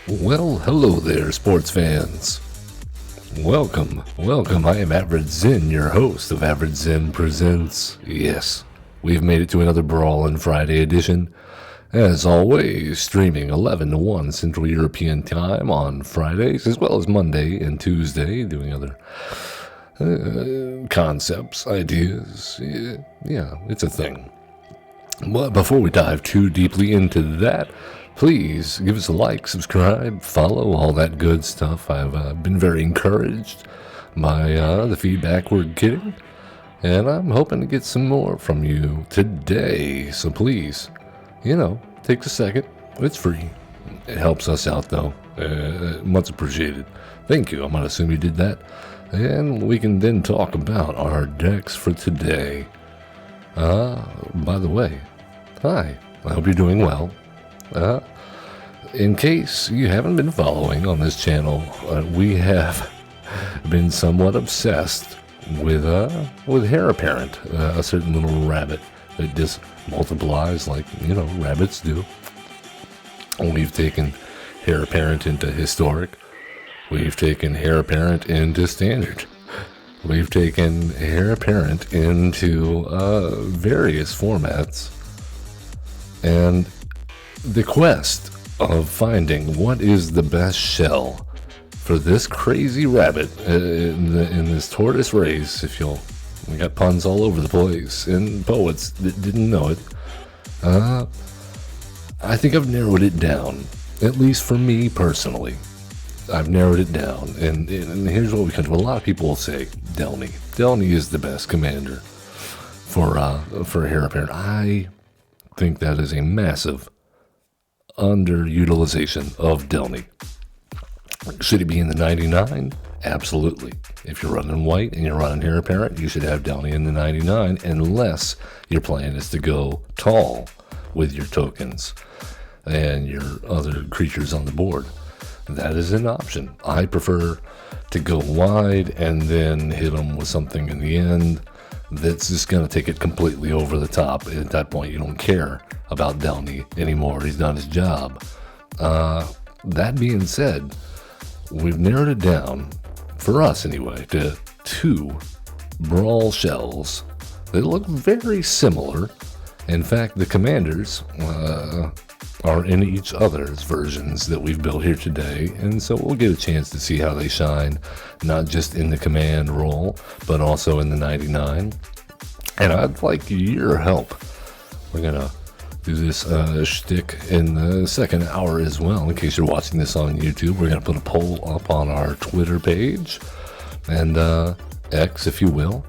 Well, hello there, sports fans. Welcome. I am averagezen, your host of averagezen Presents. Yes, we've made it to another Brawlin Friday edition. As always, streaming 11 to 1 Central European Time on Fridays, as well as Monday and Tuesday, doing other concepts, ideas. Yeah, it's a thing. But before we dive too deeply into that, please give us a like, subscribe, follow, all that good stuff. I've been very encouraged by the feedback we're getting, and I'm hoping to get some more from you today. So please, take a second. It's free. It helps us out, though. Much appreciated. Thank you. I'm going to assume you did that. And we can then talk about our decks for today. By the way, hi. I hope you're doing well. In case you haven't been following on this channel, we have been somewhat obsessed with Hare Apparent, a certain little rabbit that just multiplies like, rabbits do. We've taken Hare Apparent into historic. We've taken Hare Apparent into standard. We've taken Hare Apparent into various formats. And the quest of finding what is the best shell for this crazy rabbit in this tortoise race, we got puns all over the place, and poets that didn't know it. I think I've narrowed it down, at least for me personally. I've narrowed it down, and here's what we come to. A lot of people will say Delny. Delny is the best commander for Hare Apparent. I think that is a massive underutilization of Delny. Should he be in the 99? Absolutely. If you're running white and you're running Hare Apparent, you should have Delny in the 99, unless your plan is to go tall with your tokens and your other creatures on the board. That is an option. I prefer to go wide and then hit them with something in the end that's just going to take it completely over the top. At that point, you don't care about Delny anymore. He's done his job. That being said, we've narrowed it down, for us anyway, to 2 Brawl shells. They look very similar. In fact, the commanders are in each other's versions that we've built here today, and so we'll get a chance to see how they shine, not just in the command role, but also in the 99. And I'd like your help. We're gonna do this shtick in the second hour as well. In case you're watching this on YouTube, we're gonna put a poll up on our Twitter page and X, if you will,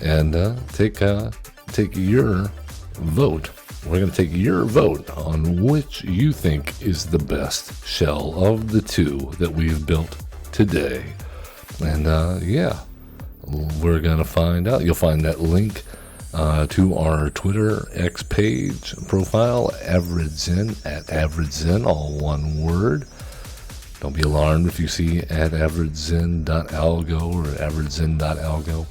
and take your vote. We're going to take your vote on which you think is the best shell of the 2 that we've built today. And we're going to find out. You'll find that link to our Twitter X page profile, averagezen, at averagezen, all one word. Don't be alarmed if you see at averagezen.algo or averagezen.algo.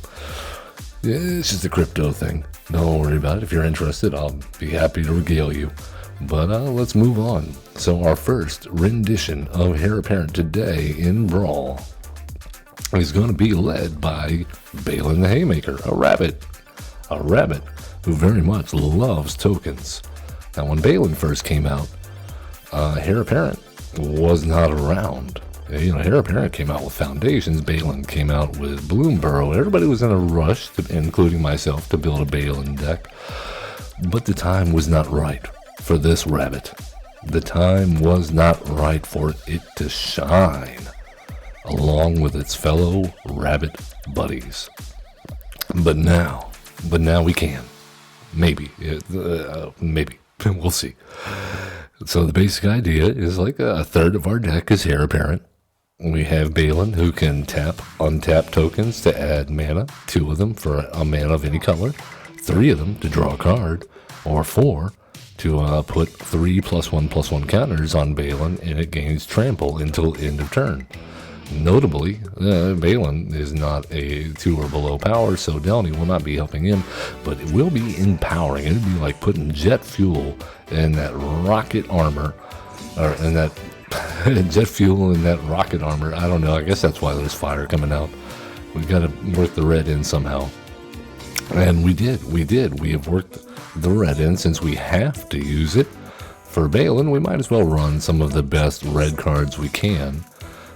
It's just a crypto thing. Don't worry about it. If you're interested, I'll be happy to regale you. But let's move on. So our first rendition of Hare Apparent today in Brawl is going to be led by Baylen the Haymaker, a rabbit who very much loves tokens. Now, when Baylen first came out, Hare Apparent was not around. Hare Apparent came out with Foundations. Baylen came out with Bloomburrow. Everybody was in a rush, including myself, to build a Baylen deck. But the time was not right for this rabbit. The time was not right for it to shine, along with its fellow rabbit buddies. But now we can. Maybe. Maybe. We'll see. So the basic idea is like a third of our deck is Hare Apparent. We have Baylen, who can untap tokens to add mana, 2 of them for a mana of any color, 3 of them to draw a card, or 4 to put 3 +1/+1 counters on Baylen, and it gains trample until end of turn. Notably, Baylen is not a 2 or below power, so Delny will not be helping him, but it will be empowering. It'd be like putting jet fuel in that rocket armor, or in that Jet fuel and that rocket armor. I don't know. I guess that's why there's fire coming out. We've got to work the red in somehow. And we did. We have worked the red in since we have to use it. For Baylen, we might as well run some of the best red cards we can.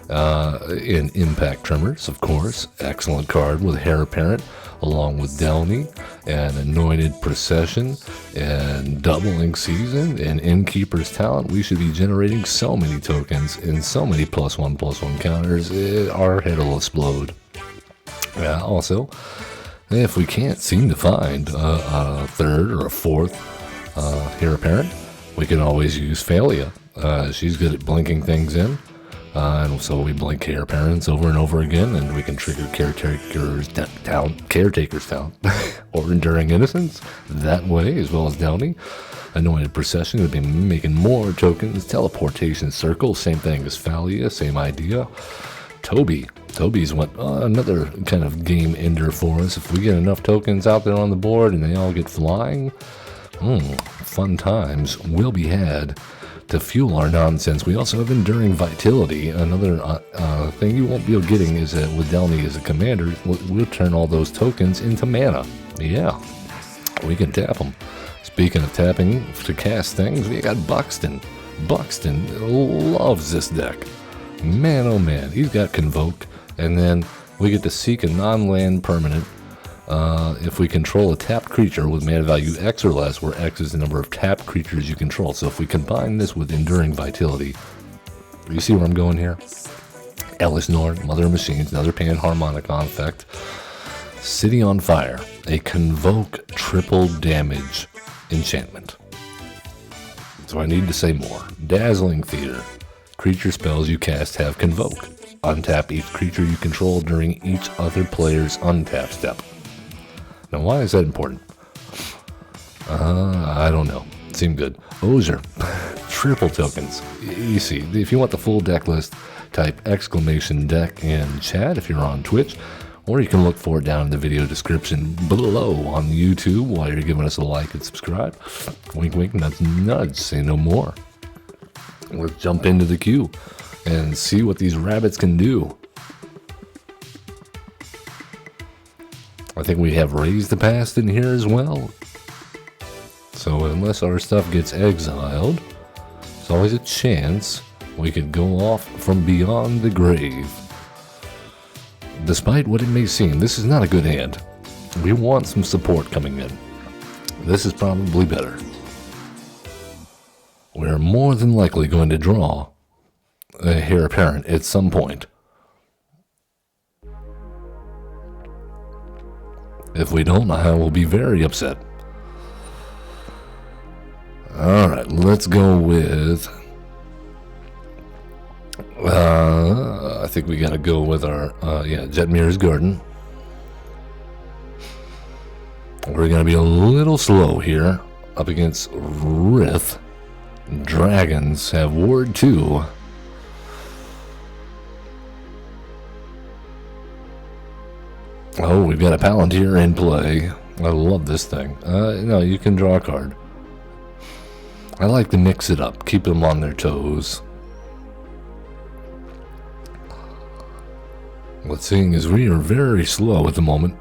In Impact Tremors, of course. Excellent card with Hare Apparent, along with Delny and Anointed Procession and Doubling Season and Innkeeper's Talent. We should be generating so many tokens and so many +1/+1 counters. Our head will explode. Also, if we can't seem to find a third or a fourth Hare Apparent, we can always use Phalia. She's good at blinking things in. And so we blink Hare Apparents over and over again, and we can trigger Caretaker's Talent, or Enduring Innocence that way, as well as Downey. Anointed Procession would be making more tokens. Teleportation Circle, same thing as Phalia, same idea. Toby's another kind of game ender for us. If we get enough tokens out there on the board and they all get flying, fun times will be had to fuel our nonsense. We also have Enduring Vitality. Another thing you won't be getting is that with Delny as a commander, we'll turn all those tokens into mana. Yeah, we can tap them. Speaking of tapping to cast things, we got Buxton. Buxton loves this deck. Man, oh man, he's got Convoke, and then we get to seek a non-land permanent if we control a tapped creature with mana value X or less, where X is the number of tapped creatures you control. So if we combine this with Enduring Vitality, you see where I'm going here? Ellis Nord, Mother of Machines, another Panharmonicon effect. City on Fire, a Convoke triple damage enchantment. So I need to say more. Dazzling Theater. Creature spells you cast have Convoke. Untap each creature you control during each other player's untap step. Now, why is that important? I don't know. Seemed good. Ozier. Triple tokens. You see, if you want the full deck list, type !deck in chat if you're on Twitch, or you can look for it down in the video description below on YouTube while you're giving us a like and subscribe. Wink, wink, nudge, nudge. Say no more. Let's jump into the queue and see what these rabbits can do. I think we have Raise the Past in here as well. So unless our stuff gets exiled, there's always a chance we could go off from beyond the grave. Despite what it may seem, this is not a good hand. We want some support coming in. This is probably better. We're more than likely going to draw a Hare Apparent at some point. If we don't, I will be very upset. Alright, let's go with... I think we gotta go with our, Jetmir's Garden. We're gonna be a little slow here up against Rith. Dragons have Ward 2. Oh, we've got a Palantir in play. I love this thing. No, you can draw a card. I like to mix it up, keep them on their toes. But seeing as we are very slow at the moment.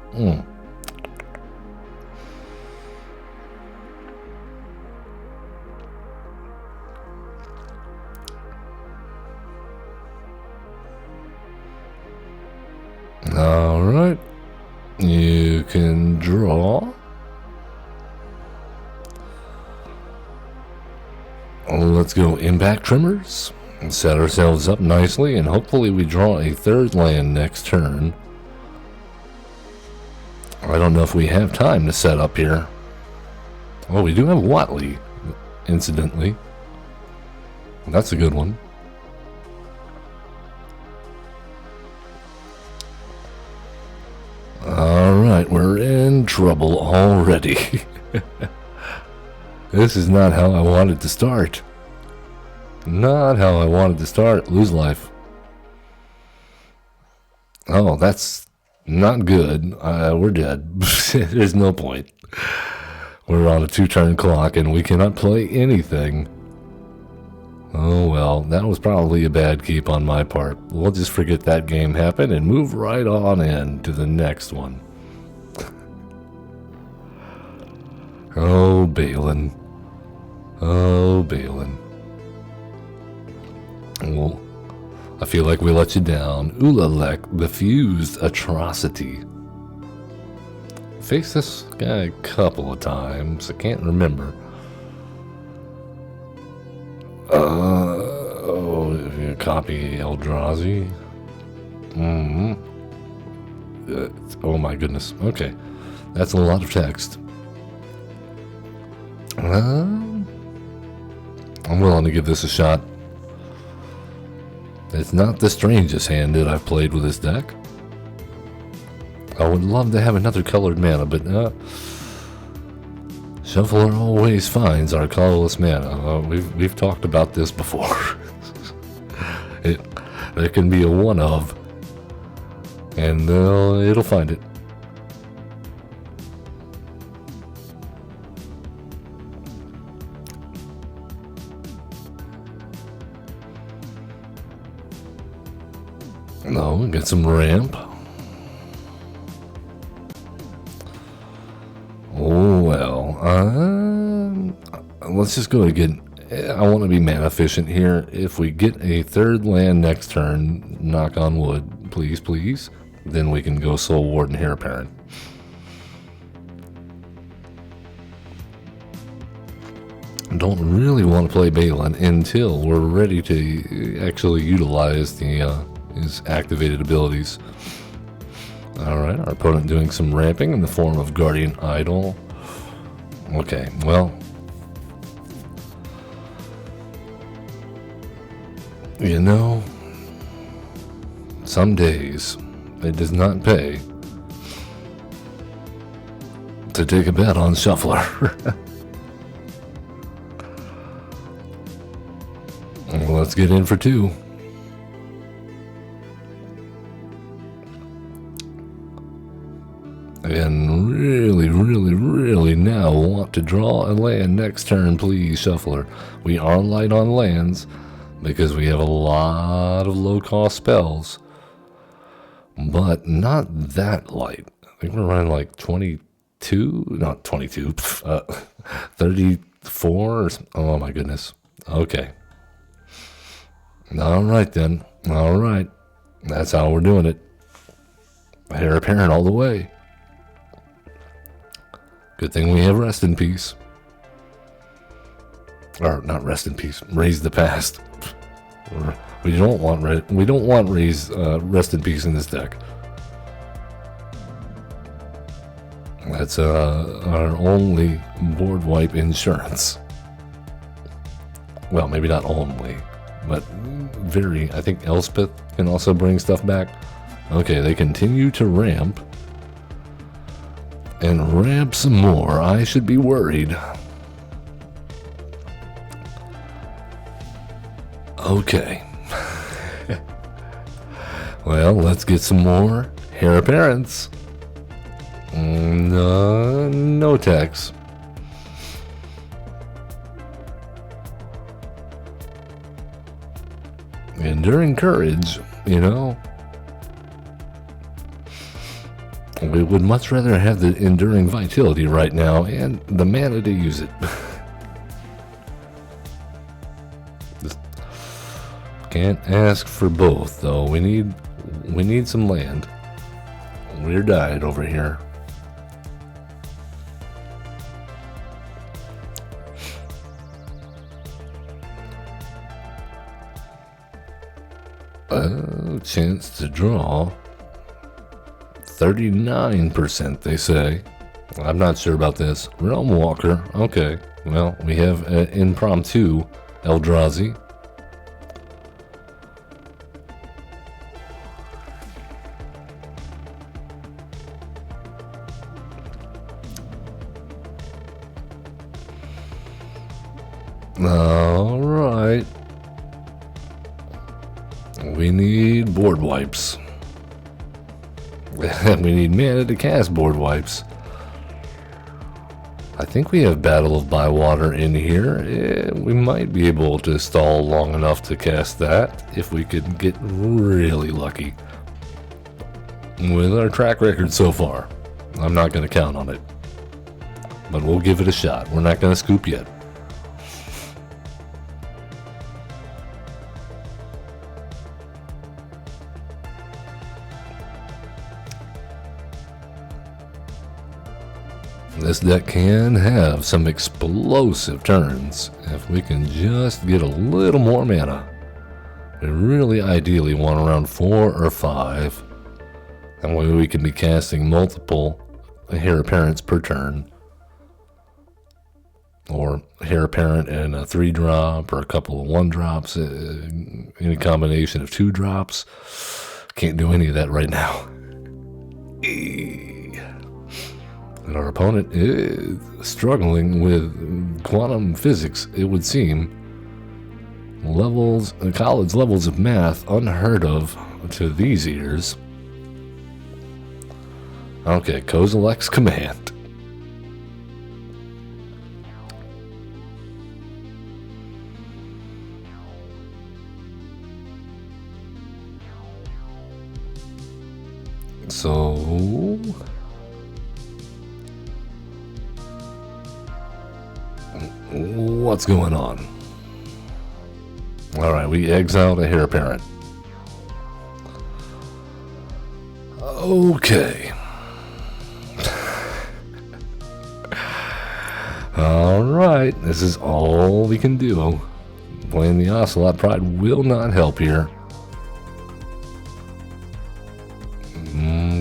Alright. You can draw. Let's go Impact Tremors. Set ourselves up nicely, and hopefully we draw a third land next turn. I don't know if we have time to set up here. Oh, we do have Watley, incidentally. That's a good one. Alright, we're in trouble already. This is not how I wanted to start. Not how I wanted to start. Lose life. Oh, that's not good. We're dead. There's no point. We're on a 2-turn clock and we cannot play anything. Oh well, that was probably a bad keep on my part. We'll just forget that game happened and move right on in to the next one. Oh, Baylen. Oh, Baylen. Well, I feel like we let you down. Ulalek, the fused atrocity. Faced this guy a couple of times. I can't remember. Copy Eldrazi. Oh my goodness. Okay. That's a lot of text. I'm willing to give this a shot. It's not the strangest hand that I've played with this deck. I would love to have another colored mana, but Shuffler always finds our colorless mana. We've talked about this before. There can be a one of, and it'll find it. No, we got some ramp. Oh well, let's just go again. I want to be mana efficient here. If we get a third land next turn, knock on wood, please, please, then we can go Soul Warden Hare Apparent. Don't really want to play Baylen until we're ready to actually utilize his activated abilities. Alright, our opponent doing some ramping in the form of Guardian Idol. Okay, well, you know, some days it does not pay to take a bet on Shuffler. Well, let's get in for two. And really now want to draw a land next turn, please, Shuffler. We are light on lands because we have a lot of low-cost spells, but not that light. I think we're running like 22, not 22, 34. Oh my goodness. Okay. All right then. All right. That's how we're doing it. Hare Apparent all the way. Good thing we have Rest in Peace. Or not Rest in Peace. Raise the Past. We don't want Rest in Peace in this deck. That's our only board wipe insurance. Well, maybe not only, but very. I think Elspeth can also bring stuff back. Okay, they continue to ramp. And ramp some more. I should be worried. Okay. Well, let's get some more Hare Apparents. No text. Enduring Courage, you know. We would much rather have the Enduring Vitality right now and the mana to use it. Just can't ask for both, though. We need some land. We're dying over here. Chance to draw 39%, they say. I'm not sure about this. Realm Walker. Okay. Well, we have an impromptu Eldrazi. All right. We need board wipes. We need mana to cast board wipes. I think we have Battle of Bywater in here. We might be able to stall long enough to cast that if we could get really lucky. With our track record so far, I'm not going to count on it. But we'll give it a shot. We're not going to scoop yet. This deck can have some explosive turns if we can just get a little more mana. We really ideally want around 4 or 5. That way we can be casting multiple Hare Apparents per turn. Or Hare Apparent and a 3-drop or a couple of 1-drops. Any combination of 2 drops. Can't do any of that right now. And our opponent is struggling with quantum physics, it would seem. College levels of math unheard of to these ears. Okay, Kozilek's command. So... what's going on? Alright, we exiled a Hare Apparent. Okay. Alright, this is all we can do. Playing the Ocelot Pride will not help here.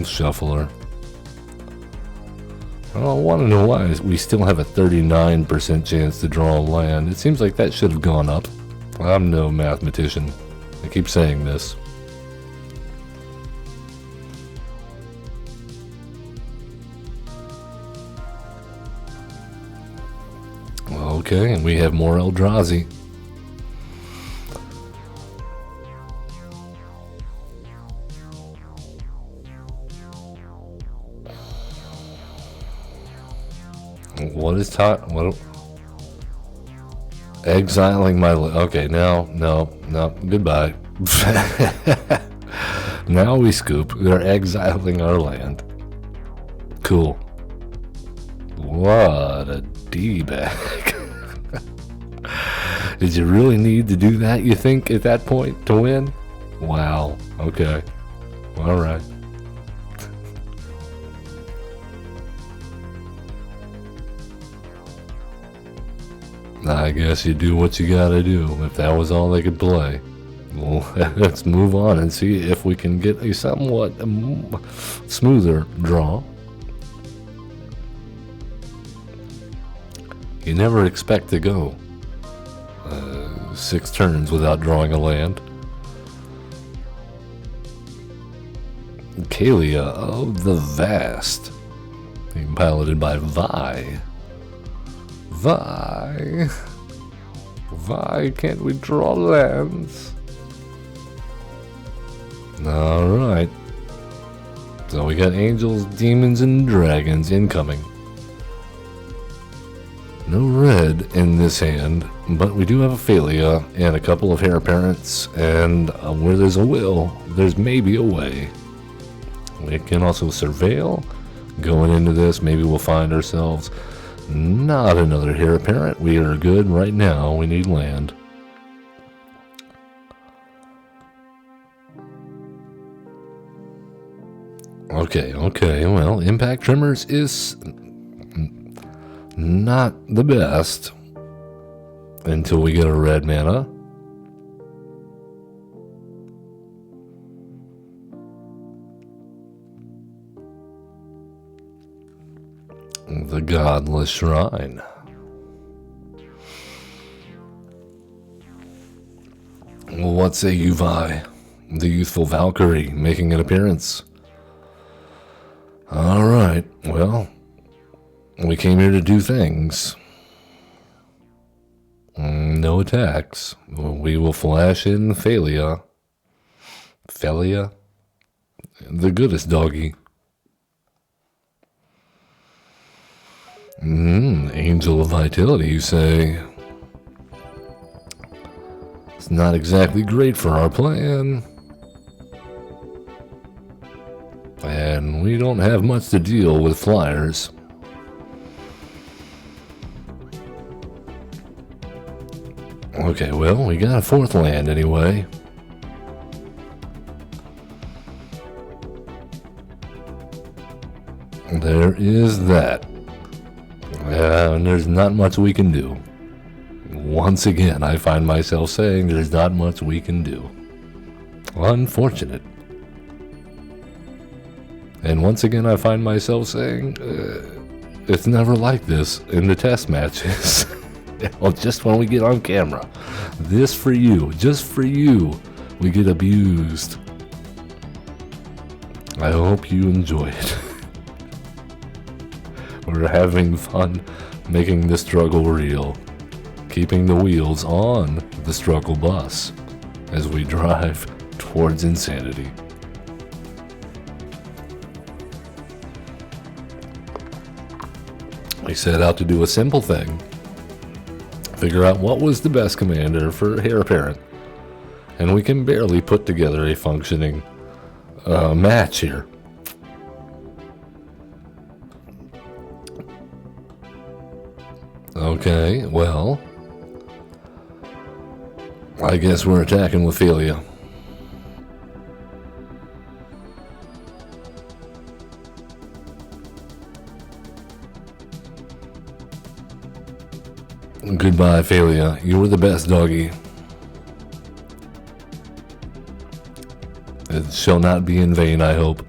Shuffler. I want to know why we still have a 39% chance to draw a land. It seems like that should have gone up. I'm no mathematician. I keep saying this. Okay, and we have more Eldrazi. What is what? Exiling my... Okay, no, goodbye. Now we scoop. They're exiling our land. Cool. What a D-bag. Did you really need to do that, you think, at that point, to win? Wow. Okay. Alright. I guess you do what you gotta do. If that was all they could play. Well, let's move on and see if we can get a somewhat smoother draw. You never expect to go 6 turns without drawing a land. Kalia of the Vast, being piloted by Vi. Why can't we draw lands? Alright. So we got angels, demons, and dragons incoming. No red in this hand, but we do have a Phalia and a couple of Hare Apparents, and where there's a will, there's maybe a way. We can also surveil. Going into this, maybe we'll find ourselves not another Hare Apparent. We are good right now. We need land. Okay. Well, Impact Tremors is not the best until we get a red mana. The Godless Shrine. Well, what say you, Vi? The youthful Valkyrie making an appearance. Alright, well, we came here to do things. No attacks. We will flash in Phalia. Phalia? The goodest doggy. Angel of Vitality, you say? It's not exactly great for our plan. And we don't have much to deal with flyers. Okay, well, we got a fourth land anyway. There is that. And there's not much we can do. Once again, I find myself saying there's not much we can do. Unfortunate. And once again, I find myself saying, it's never like this in the test matches. Well, just when we get on camera. This for you, just for you, we get abused. I hope you enjoy it. We're having fun making the struggle real. Keeping the wheels on the struggle bus as we drive towards insanity. We set out to do a simple thing. Figure out what was the best commander for Hare Apparent. And we can barely put together a functioning match here. Okay, well, I guess we're attacking with Ophelia. Goodbye, Ophelia. You were the best, doggy. It shall not be in vain, I hope.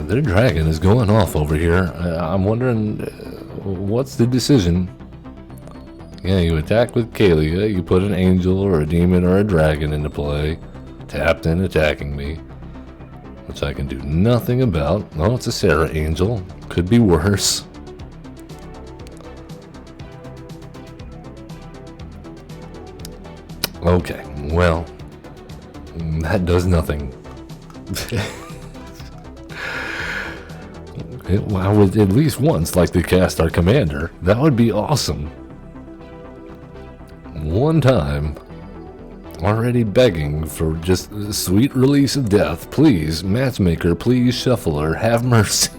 Their dragon is going off over here. I'm wondering, what's the decision? Yeah, you attack with Kalia, you put an angel or a demon or a dragon into play, tapped in attacking me, which I can do nothing about. Oh, it's a Sarah angel. Could be worse. Okay, well, that does nothing. I would at least once like to cast our commander. That would be awesome. One time. Already begging for just a sweet release of death. Please, matchmaker, please, shuffler, have mercy.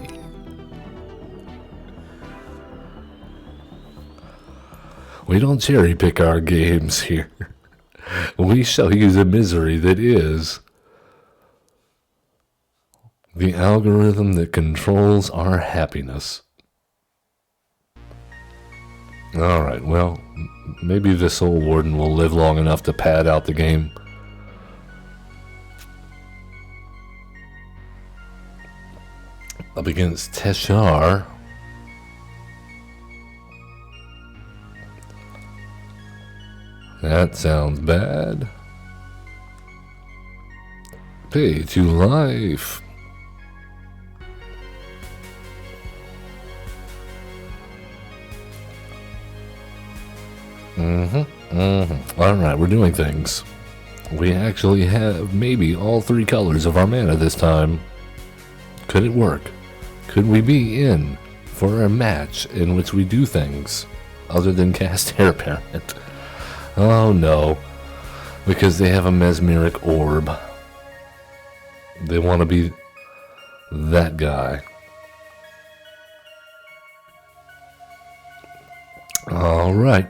We don't cherry pick our games here. We show you the misery that is the algorithm that controls our happiness. Alright, well, maybe the Soul Warden will live long enough to pad out the game. Up against Teshar. That sounds bad. Pay to life. Alright, we're doing things. We actually have maybe all three colors of our mana this time. Could it work? Could we be in for a match in which we do things other than cast Hare Apparent? Oh no, because they have a mesmeric orb. They want to be that guy. Alright.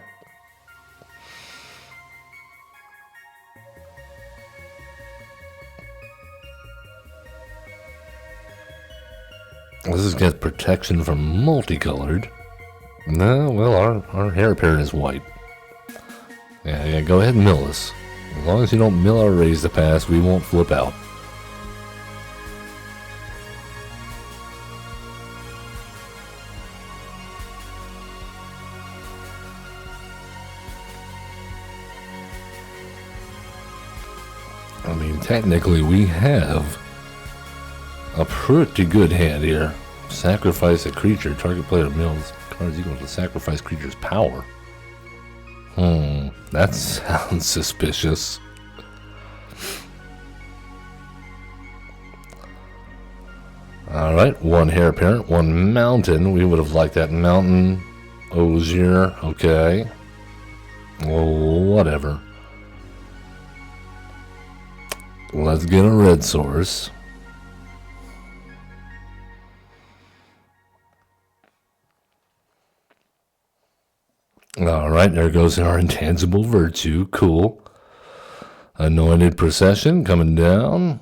This has got protection from multicolored. No, well, our Hare Apparent is white. Yeah, go ahead and mill us. As long as you don't mill or raise the pass, we won't flip out. I mean, technically we have a pretty good hand here. Sacrifice a creature. Target player mills cards equal to sacrifice creature's power. That sounds suspicious. Alright, one Hare Apparent, one mountain. We would have liked that mountain. Osier, okay. Well, whatever. Let's get a red source. Alright, there goes our intangible virtue. Cool. Anointed procession coming down.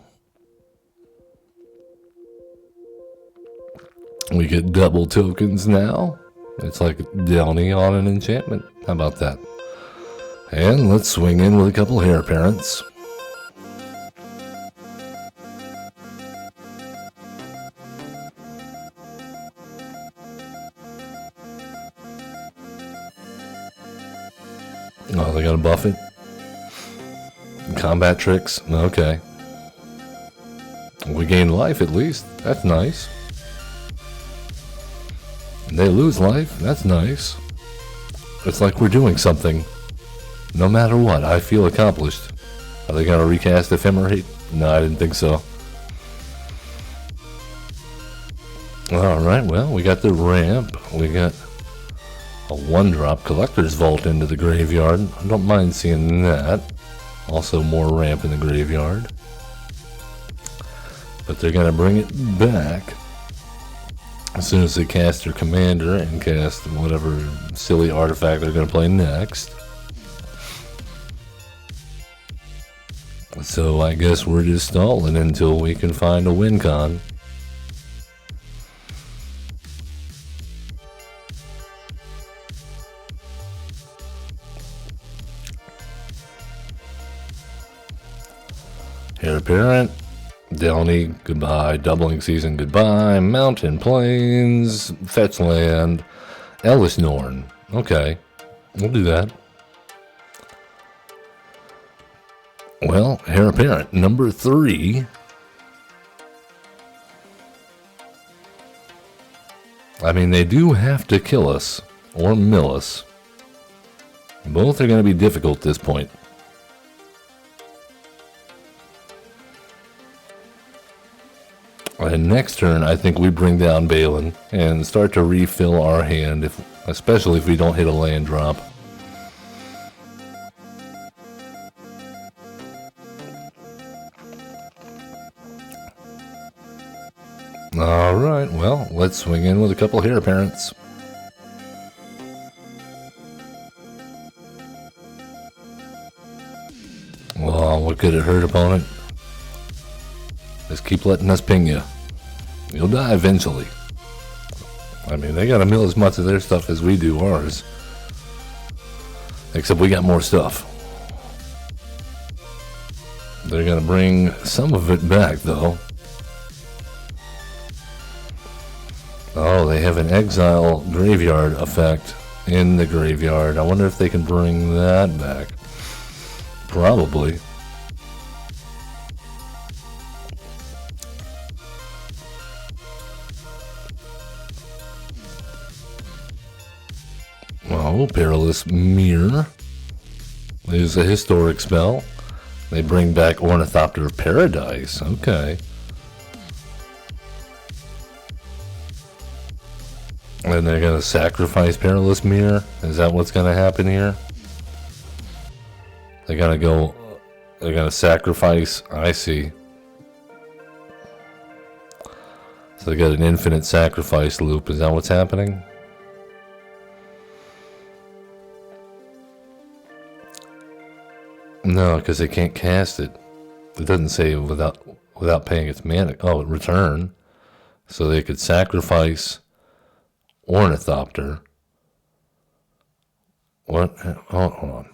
We get double tokens now. It's like Downy on an enchantment. How about that? And let's swing in with a couple Hare Apparents. Oh, they gotta buff it? Combat tricks? Okay. We gain life at least. That's nice. They lose life. That's nice. It's like we're doing something. No matter what, I feel accomplished. Are they gonna recast Ephemerate? No, I didn't think so. Alright, well, we got the ramp. We got a 1-drop Collector's Vault into the graveyard. I don't mind seeing that. Also more ramp in the graveyard. But they're gonna bring it back as soon as they cast their commander and cast whatever silly artifact they're gonna play next. So I guess we're just stalling until we can find a win con. Hare Apparent, Downy, goodbye. Doubling Season, goodbye. Mountain Plains, Fetch Land, Ellis Norn. Okay, we'll do that. Well, Hare Apparent, number 3. I mean, they do have to kill us or mill us. Both are going to be difficult at this point. And next turn, I think we bring down Baylen and start to refill our hand, especially if we don't hit a land drop. Alright, well, let's swing in with a couple Hare Apparents. Oh, what could it hurt, opponent? Just keep letting us ping you. You'll die eventually. I mean, they gotta mill as much of their stuff as we do ours. Except we got more stuff. They're gonna bring some of it back, though. Oh, they have an exile graveyard effect in the graveyard. I wonder if they can bring that back. Probably. Oh, Perilous Mirror is a historic spell. They bring back Ornithopter of Paradise. Okay. And they're going to sacrifice Perilous Mirror? Is that what's going to happen here? They're going to sacrifice, I see. So they got an infinite sacrifice loop. Is that what's happening? No, because they can't cast it. It doesn't say without paying its mana. Oh, return. So they could sacrifice Ornithopter. What? Hold on.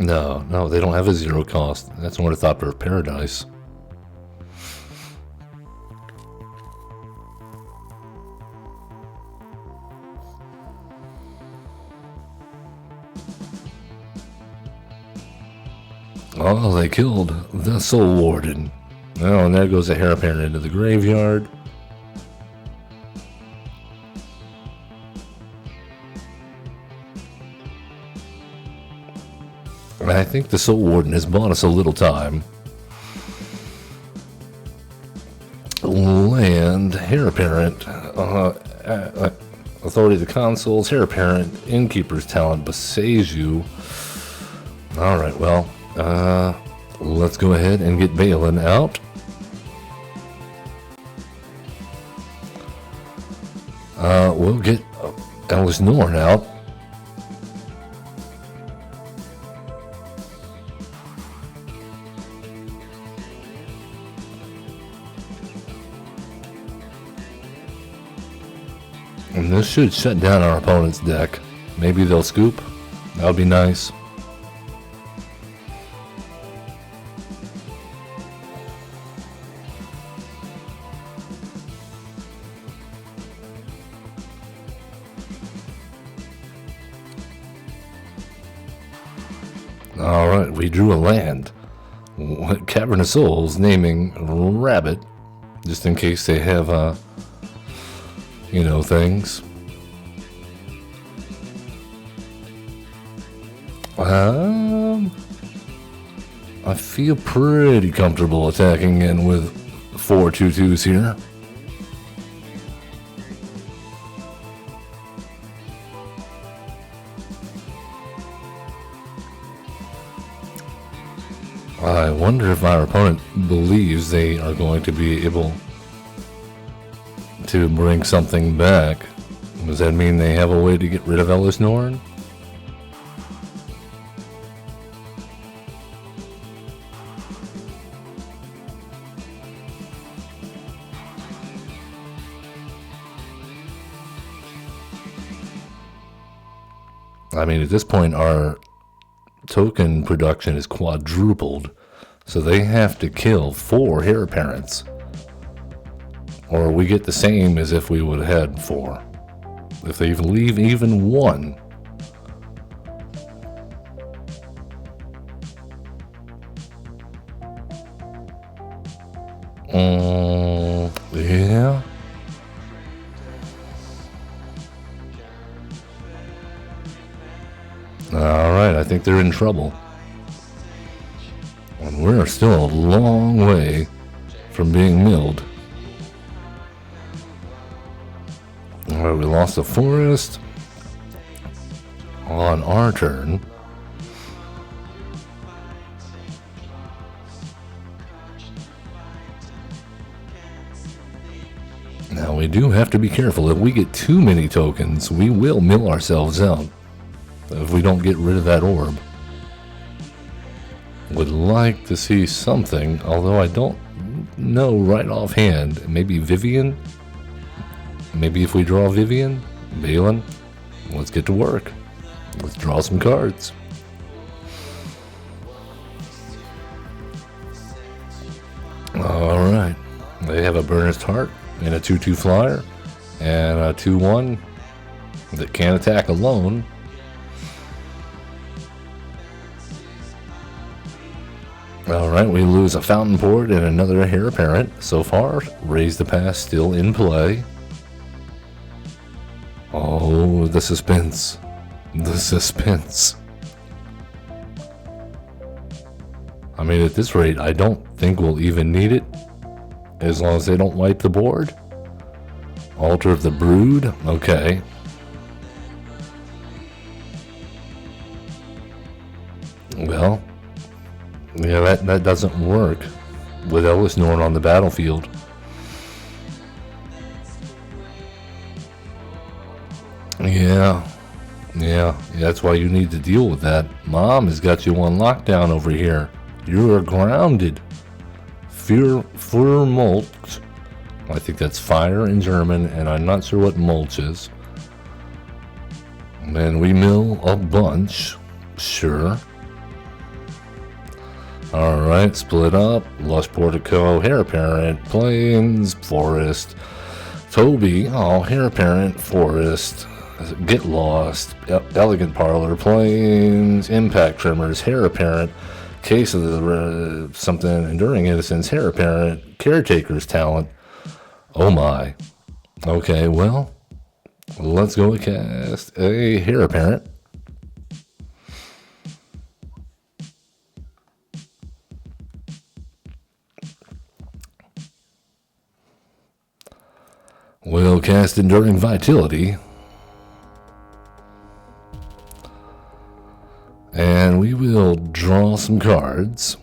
No, they don't have a 0 cost. That's Ornithopter of Paradise. Oh, they killed the Soul Warden. Oh, and there goes a Hare Apparent into the graveyard. And I think the Soul Warden has bought us a little time. Land, Hare Apparent, Authority of the Consoles, Hare Apparent, Innkeeper's Talent, Beseju. Alright, well, let's go ahead and get Baylen out. We'll get Ellis Norn out. And this should shut down our opponent's deck. Maybe they'll scoop. That would be nice. Alright, we drew a land. Cavern of Souls naming Rabbit, just in case they have, things. I feel pretty comfortable attacking in with 4 2/2s here. I wonder if our opponent believes they are going to be able to bring something back. Does that mean they have a way to get rid of Ellis Norn? I mean, at this point, our token production is quadrupled, so they have to kill 4 Hare Apparents, or we get the same as if we would have had 4. If they leave even 1, yeah. Alright, I think they're in trouble. And we're still a long way from being milled. Alright, we lost the forest on our turn. Now we do have to be careful. If we get too many tokens, we will mill ourselves out. If we don't get rid of that orb. Would like to see something, although I don't know right offhand. Maybe Vivian? Maybe if we draw Vivian? Baylen? Let's get to work. Let's draw some cards. Alright. They have a Burnished Heart and a 2/2 flyer and a 2/1 that can't attack alone. Alright, we lose a Fountain Port and another Hare Apparent. So far, Raise the Pass still in play. Oh, the suspense. The suspense. I mean, at this rate, I don't think we'll even need it. As long as they don't wipe the board. Altar of the Brood. Okay. Well, yeah, that doesn't work with Ellis Norn on the battlefield. Yeah, that's why you need to deal with that. Mom has got you on lockdown over here. You are grounded. Für Mulch. I think that's fire in German, and I'm not sure what mulch is. And then we mill a bunch. Sure. Alright, split up. Lush Portico, Hare Apparent, Plains, Forest, Toby, Hare Apparent, Forest, Get Lost, Elegant Parlor, Plains, Impact Trimmers, Hare Apparent, case of the something enduring innocence, Hare Apparent, caretaker's talent. Oh my. Okay, well, let's go cast a Hare Apparent. We'll cast Enduring Vitality. And we will draw some cards.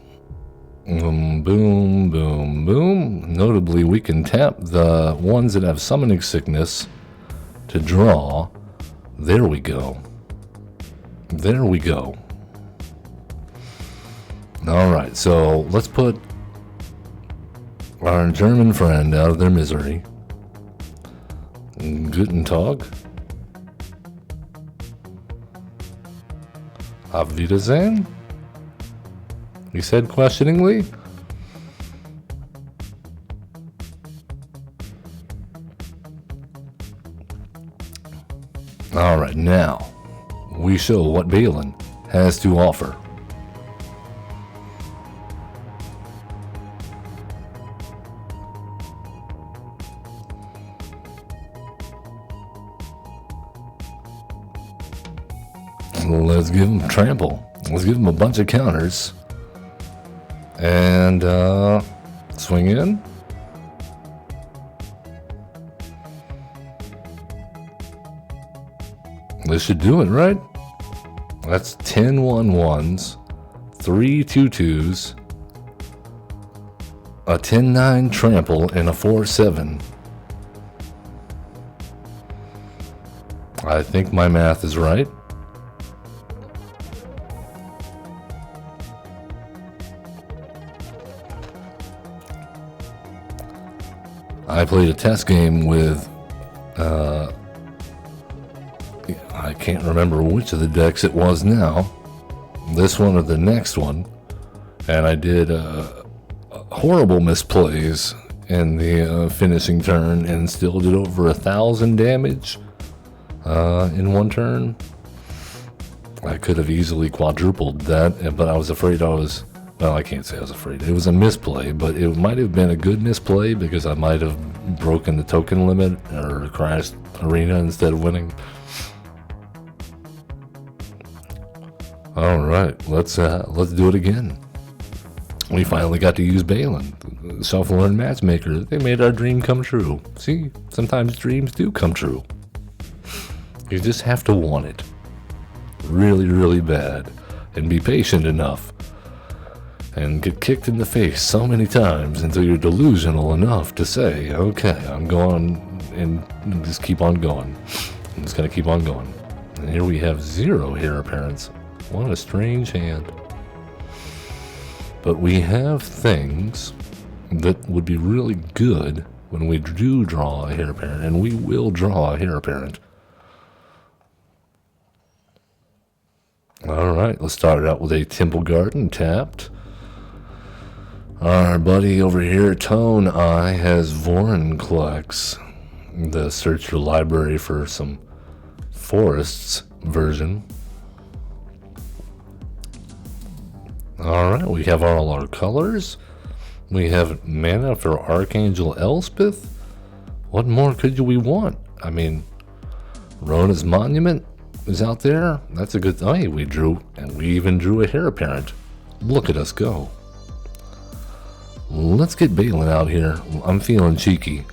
Boom, boom, boom, boom. Notably, we can tap the ones that have Summoning Sickness to draw. There we go. There we go. Alright, so let's put our German friend out of their misery. Guten Tag. Averagezen? He said questioningly. Alright, now we show what Baylen has to offer. Let's give him trample. Let's give him a bunch of counters. And swing in. This should do it, right? That's 10 1-1s, 3 2-2s, a 10-9 trample, and a 4-7. I think my math is right. I played a test game with, I can't remember which of the decks it was now, this one or the next one, and I did horrible misplays in the finishing turn and still did over 1,000 damage in one turn. I could have easily quadrupled that, but I was afraid well, I can't say I was afraid. It was a misplay, but it might have been a good misplay because I might have broken the token limit or crashed arena instead of winning. All right, let's do it again. We finally got to use Baylen, self-learned matchmaker. They made our dream come true. See, sometimes dreams do come true. You just have to want it really, really bad and be patient enough. And get kicked in the face so many times until you're delusional enough to say, okay, I'm going, and just keep on going. I'm just going to keep on going. And here we have 0 Hare Apparents. What a strange hand. But we have things that would be really good when we do draw a Hare Apparent, and we will draw a Hare Apparent. Alright, let's start it out with a Temple Garden tapped. Our buddy over here, Tone Eye, has Vorinclex, the search your library for some forests version. Alright, we have all our colors. We have mana for Archangel Elspeth. What more could we want? I mean, Rona's Monument is out there. That's a good. Oh, hey, we even drew a Hare Apparent. Look at us go. Let's get Baylen out here. I'm feeling cheeky.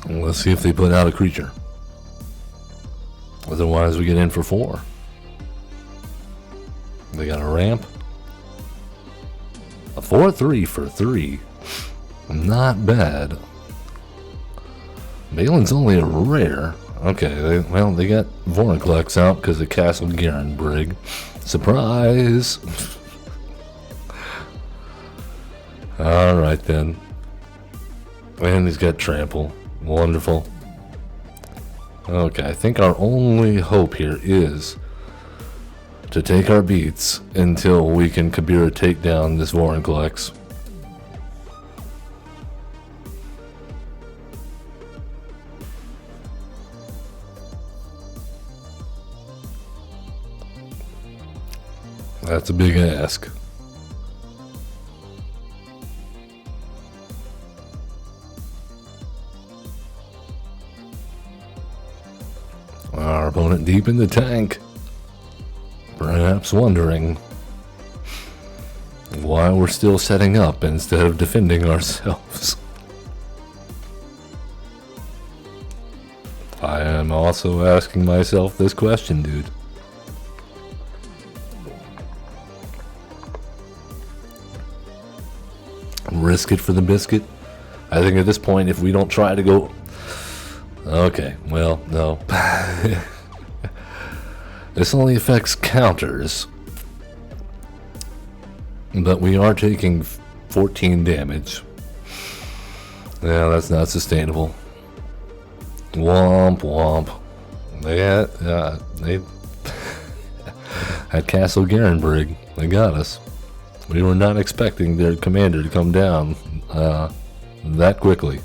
Let's see if they put out a creature. Otherwise, we get in for 4. They got a ramp. A 4/3 for 3. Not bad. Baylen's only a rare. Okay, they got Vorinclex out because of Castle Garenbrig. Surprise! Alright then. And he's got Trample. Wonderful. Okay, I think our only hope here is to take our beats until we can Kabira take down this Vorinclex. That's a big ask. Our opponent deep in the tank, perhaps wondering why we're still setting up instead of defending ourselves. I am also asking myself this question, dude. Risk it for the biscuit? I think at this point, if we don't try to go... Okay, well, no. This only affects counters. But we are taking 14 damage. Yeah, that's not sustainable. Womp womp. They at Castle Garenbrig. They got us. We were not expecting their commander to come down that quickly.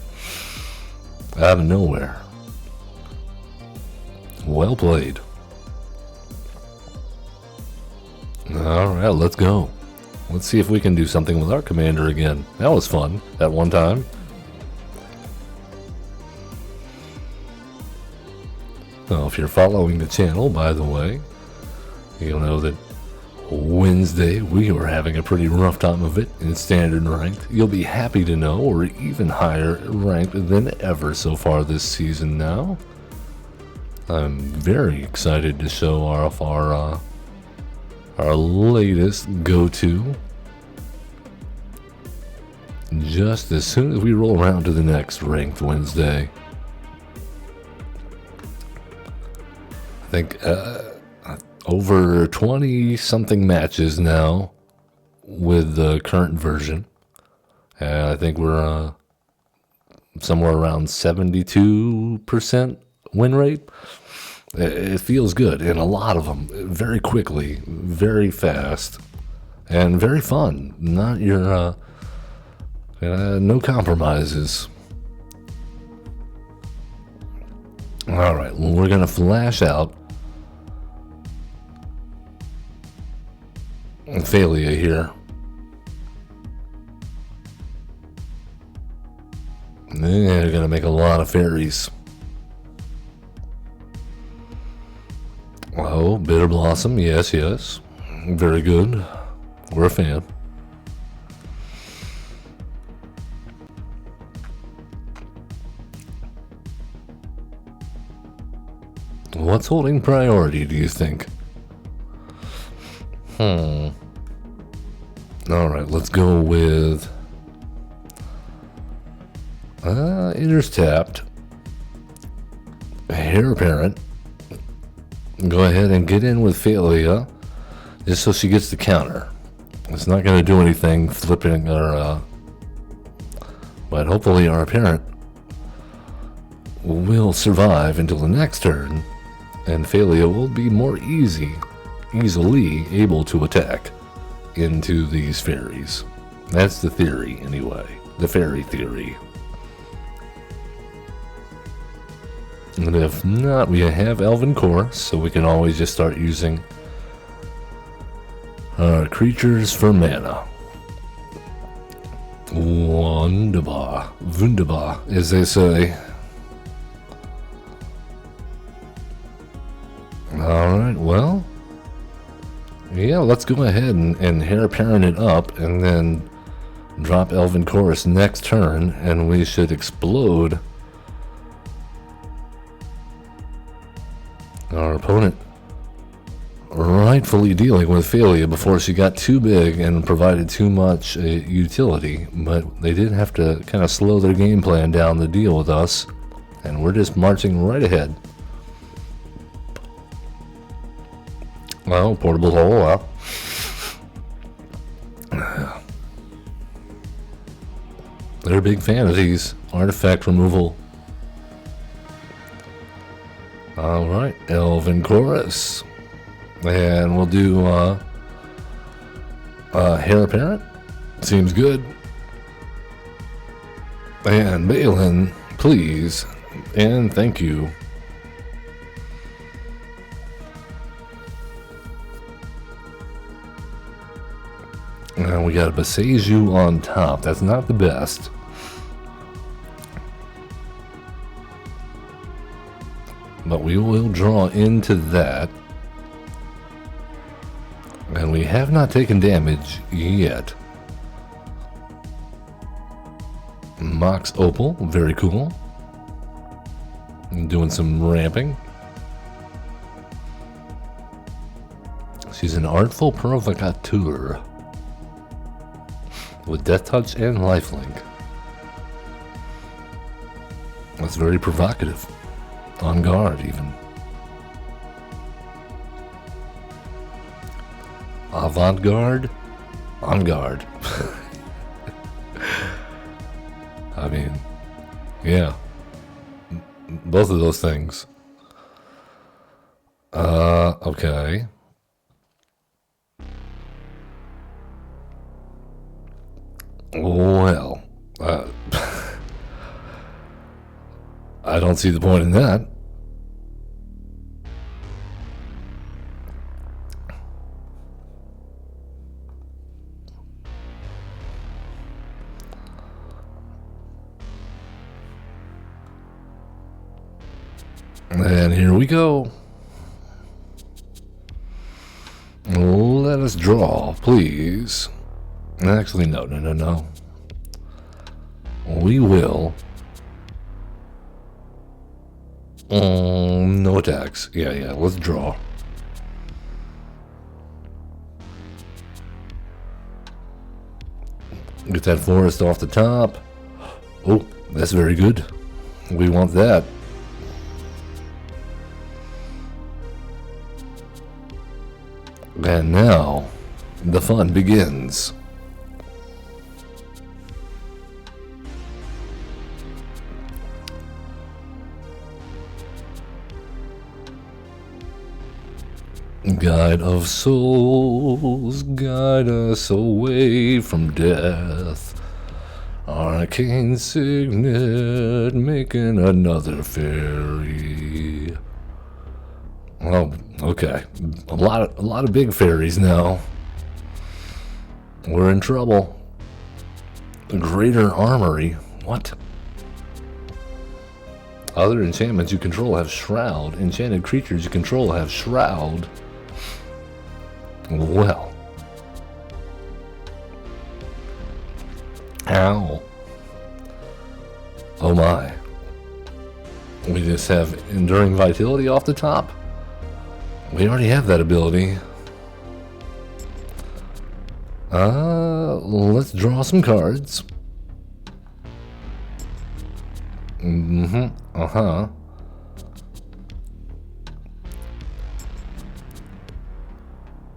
Out of nowhere. Well played. Alright, let's go. Let's see if we can do something with our commander again. That was fun at one time. Well, if you're following the channel, by the way, you'll know that Wednesday we were having a pretty rough time of it in standard ranked. You'll be happy to know we're even higher ranked than ever so far this season now. I'm very excited to show off our latest go-to just as soon as we roll around to the next ranked Wednesday. I think over 20 something matches now with the current version. I think we're somewhere around 72% win rate. It feels good, and a lot of them very quickly, very fast, and very fun. Not your no compromises. All right, well, we're gonna flash out Thalia here. They're gonna make a lot of fairies. Oh, Bitter Blossom, yes, yes. Very good. We're a fan. What's holding priority, do you think? Alright, let's go with... Inner's tapped. Hare Apparent. Go ahead and get in with Thalia, just so she gets the counter. It's not going to do anything flipping her, but hopefully our Apparent will survive until the next turn, and Thalia will be more easily able to attack into these fairies. That's the theory, anyway. The fairy theory. And if not, we have Elven Chorus, so we can always just start using our creatures for mana. Wunderbar. Wunderbar, as they say. Alright, well, yeah, let's go ahead and Hare Apparent it up, and then drop Elven Chorus next turn, and we should explode our opponent rightfully dealing with Thalia before she got too big and provided too much utility, but they did have to kind of slow their game plan down to deal with us, and we're just marching right ahead. Well, portable hole, well. They're a big fan of these artifact removal. Alright, Elven Chorus. And we'll do Hare Apparent. Seems good. And Baylen, please. And thank you. And we got a Baseju on top. That's not the best. But we will draw into that. And we have not taken damage yet. Mox Opal, very cool. Doing some ramping. She's an artful provocateur with Death Touch and Lifelink. That's very provocative. On guard, even. Avant-garde? On guard. I mean, yeah. Both of those things. Okay. Well, I don't see the point in that. And here we go. Let us draw, please. Actually, no. We will. No attacks. Yeah, let's draw. Get that forest off the top. Oh, that's very good. We want that. And now, the fun begins. Guide of souls, guide us away from death. Arcane signet, making another fairy. Oh, okay. A lot of big fairies now. We're in trouble. Greater armory. What? Other enchantments you control have shroud. Enchanted creatures you control have shroud. Well. Ow. Oh my. We just have enduring vitality off the top. We already have that ability. Let's draw some cards.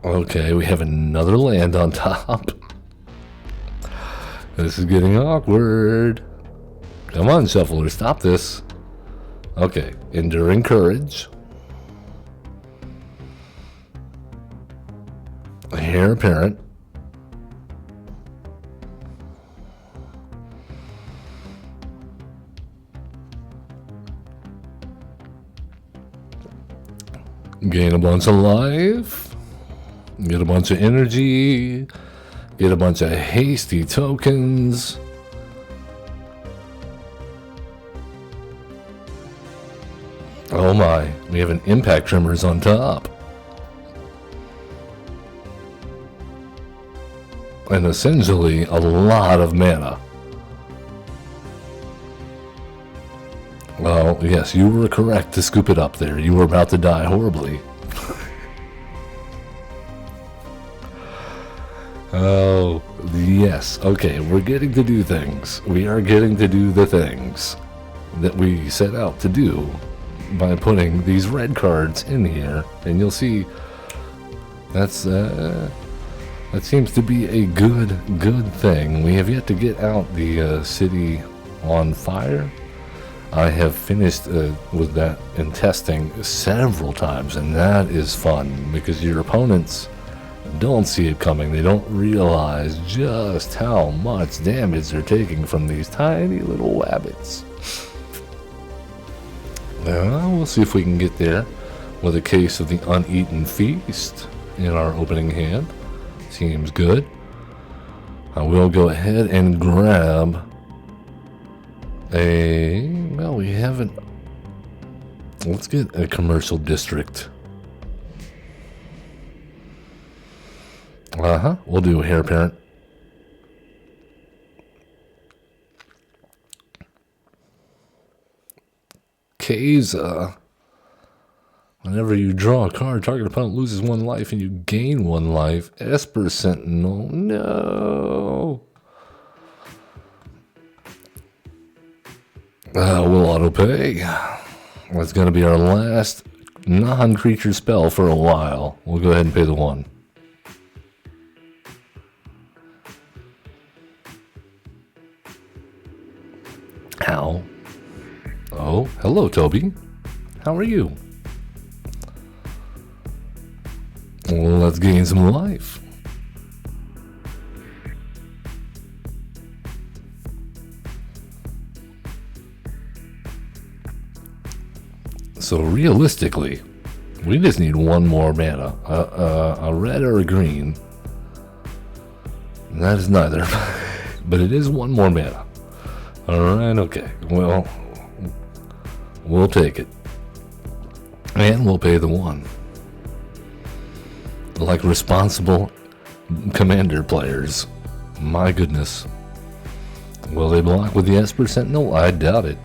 Okay, we have another land on top. This is getting awkward. Come on, Shuffler, stop this. Okay, Enduring Courage. Hare Apparent. Gain a bunch of life. Get a bunch of energy. Get a bunch of hasty tokens. Oh my, we have an impact tremors on top. And essentially a lot of mana. Well, yes, you were correct to scoop it up there. You were about to die horribly. Oh, yes. Okay, we're getting to do things. We are getting to do the things that we set out to do by putting these red cards in here. And you'll see that's that seems to be a good thing. We have yet to get out the city on fire. I have finished with that in testing several times, and that is fun because your opponents don't see it coming. They don't realize just how much damage they're taking from these tiny little wabbits. We'll see if we can get there with a case of the Uneaten Feast in our opening hand. Seems good. I will go ahead and grab well, we haven't. Let's get a commercial district. We'll do Hare Apparent. Keza. Whenever you draw a card, target opponent loses 1 life and you gain 1 life. Esper Sentinel. No. We'll auto pay. That's going to be our last non-creature spell for a while. We'll go ahead and pay the 1. How? Oh, hello, Toby. How are you? Well, let's gain some life. So realistically, we just need 1 more mana, a red or a green. That is neither, but it is 1 more mana. All right, okay. Well, we'll take it, and we'll pay the 1. Like responsible commander players. My goodness. Will they block with the Esper Sentinel? I doubt it.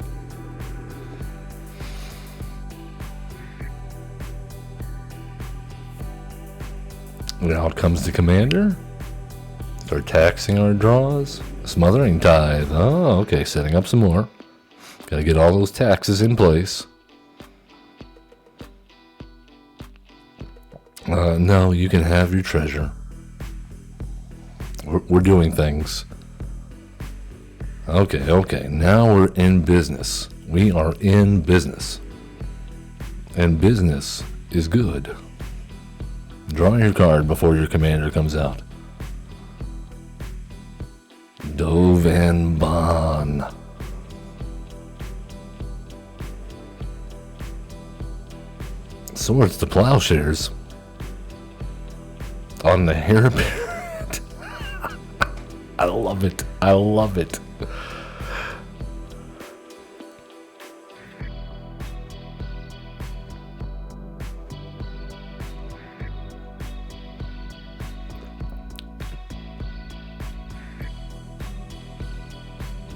Out comes the commander. Start taxing our draws. Smothering Tithe. Oh, okay. Setting up some more. Gotta get all those taxes in place. No, you can have your treasure. We're doing things. Okay. Now we're in business. We are in business. And business is good. Draw your card before your commander comes out. Dovan Bon. Swords to Plowshares. On the Hare Apparent. I love it. I love it.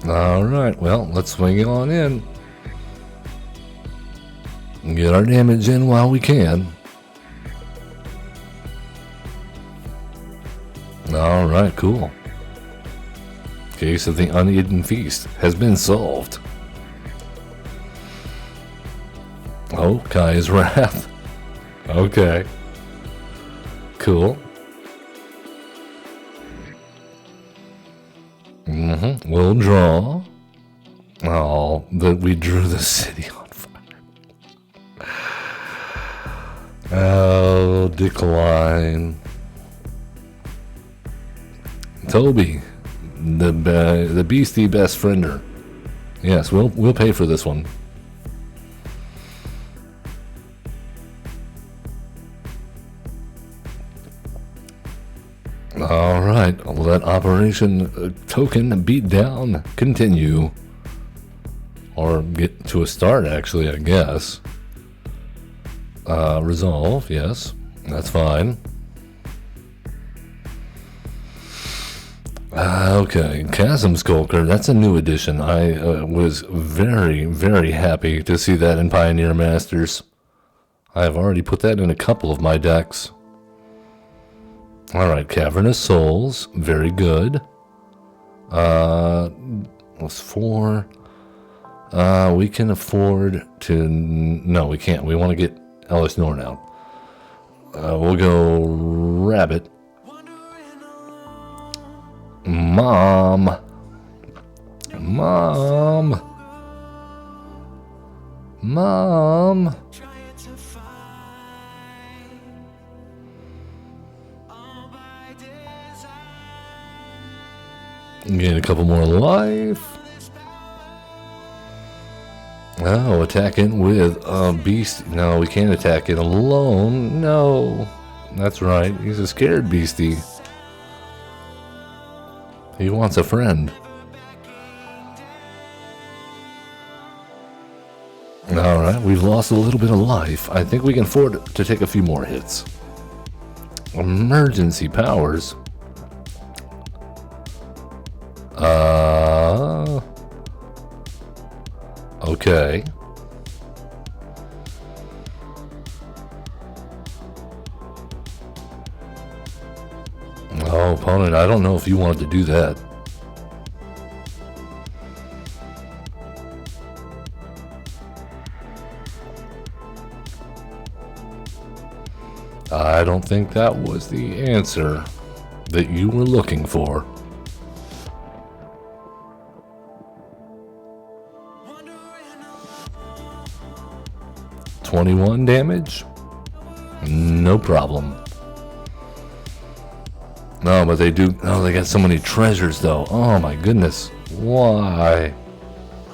All right, well, let's swing it on in. And get our damage in while we can. All right, cool. Case of the Uneaten Feast has been solved. Oh, Kai's Wrath. Okay. Cool. We'll draw. Oh, that we drew the city on fire. Oh, decline. Toby, the beastie best friender. Yes, we'll pay for this one. All right, I'll let Operation Token Beat Down continue. Or get to a start, actually, I guess. Resolve, yes, that's fine. Okay, Chasm Skulker, that's a new addition. I was very, very happy to see that in Pioneer Masters. I have already put that in a couple of my decks. Alright, Cavernous Souls, very good. What's 4? We can afford to... No, we can't. We want to get Ellis Norn out. We'll go Rabbit. Mom. Gain a couple more life. Oh, attack it with a beast. No, we can't attack it alone. No. That's right. He's a scared beastie. He wants a friend. Alright, we've lost a little bit of life. I think we can afford to take a few more hits. Emergency powers. Okay. Oh, opponent, I don't know if you wanted to do that. I don't think that was the answer that you were looking for. $21 damage? No problem. No, but they do. Oh, they got so many treasures, though. Oh my goodness. Why?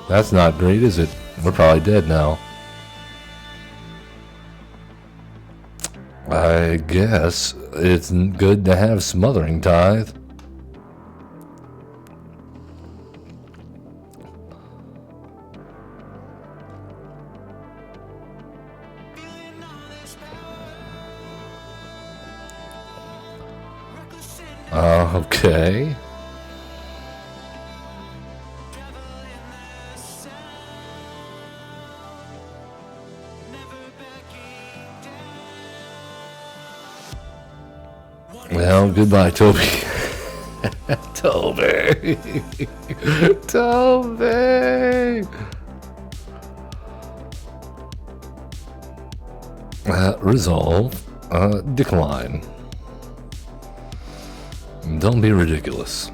That's not great, is it? We're probably dead now. I guess it's good to have smothering tithe. Okay. Well, goodbye, Toby. Toby. Toby. Resolve. Decline. Don't be ridiculous.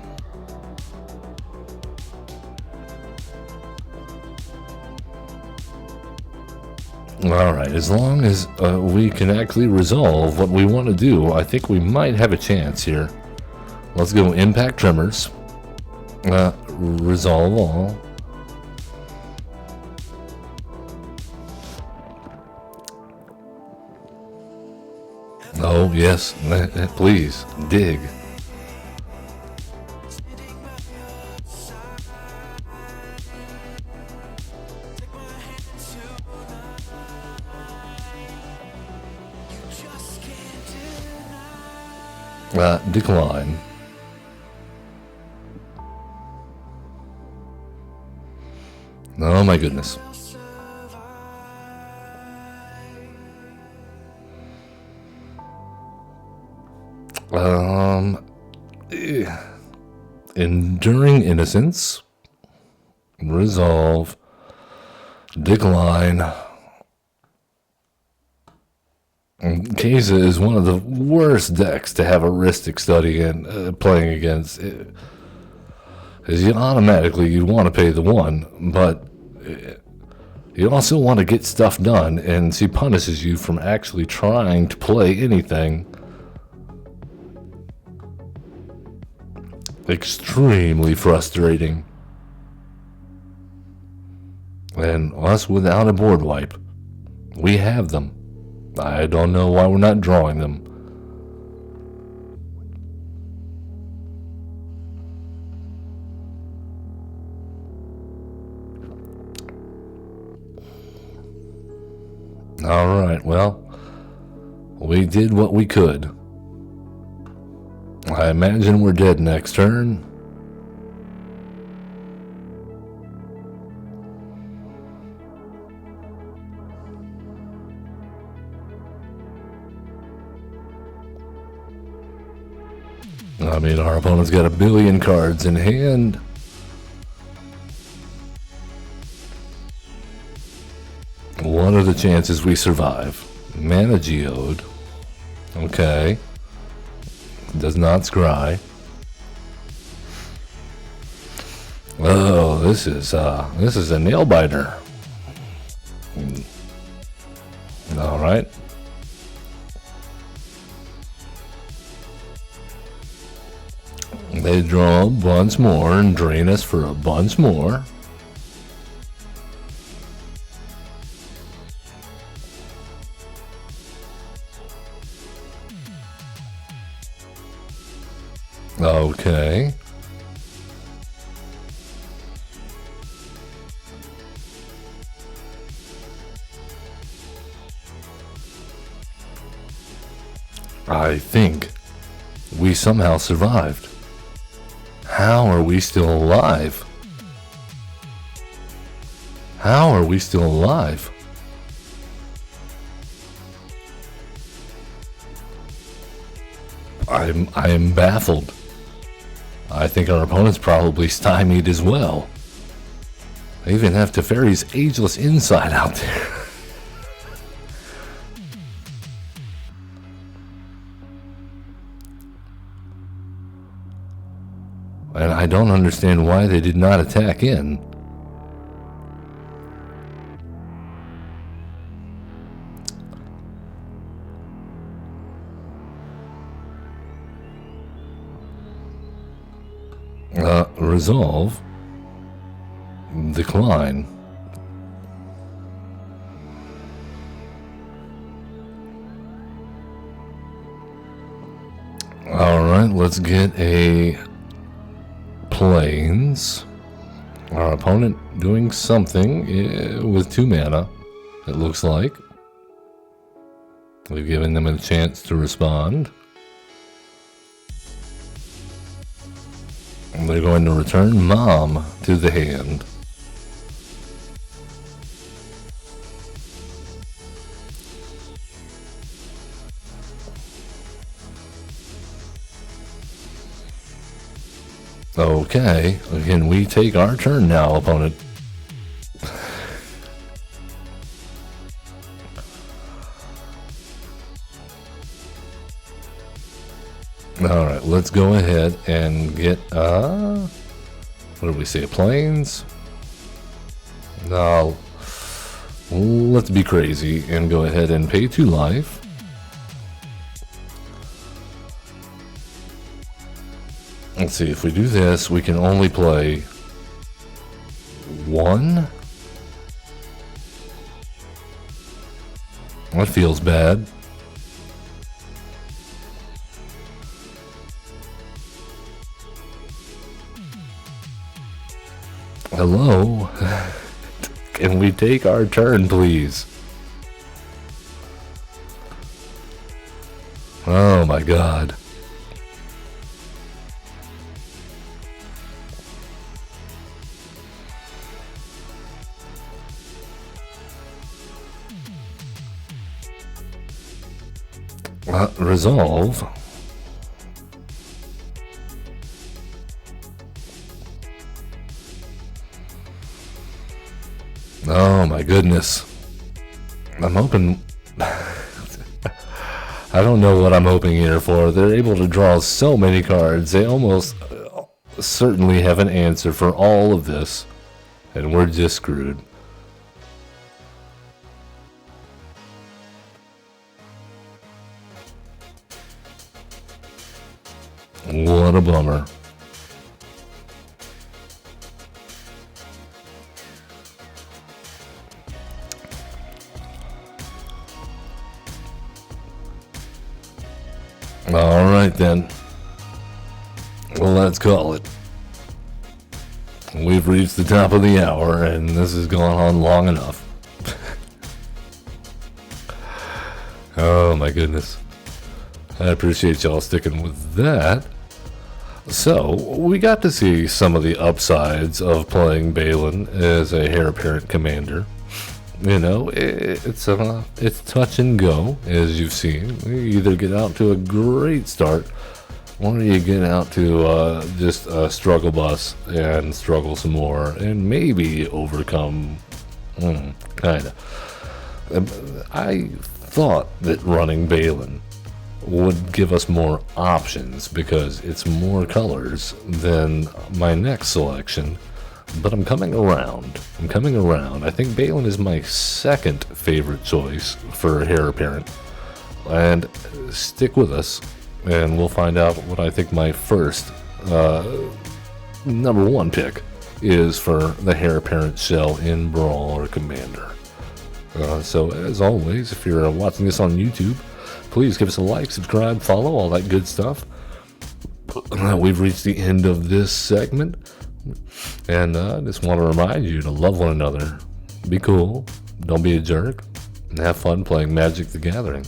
Alright, as long as we can actually resolve what we want to do, I think we might have a chance here. Let's go impact tremors. Resolve all. Oh, yes, please, dig. Decline. Oh my goodness. Enduring innocence. Resolve. Decline. Kai'Sa is one of the worst decks to have a Ristic study in playing against. Because you want to pay the one, but you also want to get stuff done, and she punishes you from actually trying to play anything. Extremely frustrating. And us without a board wipe. We have them. I don't know why we're not drawing them. Alright, well, we did what we could. I imagine we're dead next turn. I mean, our opponent's got 1 billion cards in hand. What are the chances we survive? Mana Geode. Okay. Does not scry. Oh, this is a nail biter. All right. They draw a bunch more and drain us for a bunch more. Okay. I think we somehow survived. How are we still alive? How are we still alive? I am baffled. I think our opponent's probably stymied as well. I even have Teferi's Ageless Insight out there. And I don't understand why they did not attack in. Resolve. Decline. Alright, let's get a plains. Our opponent doing something with 2 mana, it looks like. We've given them a chance to respond. And they're going to return Mom to the hand. Okay, can we take our turn now, opponent? Alright, let's go ahead and get, what did we say, plains? No, let's be crazy and go ahead and pay 2 life. Let's see, if we do this, we can only play 1. That feels bad. Hello? Can we take our turn, please? Oh my god. Resolve. Oh my goodness. I'm hoping... I don't know what I'm hoping here for. They're able to draw so many cards. They almost certainly have an answer for all of this. And we're just screwed. What a bummer. Alright then. Well, let's call it. We've reached the top of the hour and this has gone on long enough. Oh my goodness. I appreciate y'all sticking with that. So, we got to see some of the upsides of playing Baylen as a Hare Apparent commander. You know, it's touch and go, as you've seen. You either get out to a great start, or you get out to just a struggle bus and struggle some more, and maybe overcome, kinda. I thought that running Baylen would give us more options because it's more colors than my next selection, but I'm coming around. I think Baylen is my second favorite choice for Hare Apparent, and stick with us and we'll find out what I think my first number 1 pick is for the Hare Apparent shell in Brawl or Commander. So as always, if you're watching this on YouTube, please give us a like, subscribe, follow, all that good stuff. We've reached the end of this segment, and I just want to remind you to love one another, be cool, don't be a jerk, and have fun playing Magic the Gathering.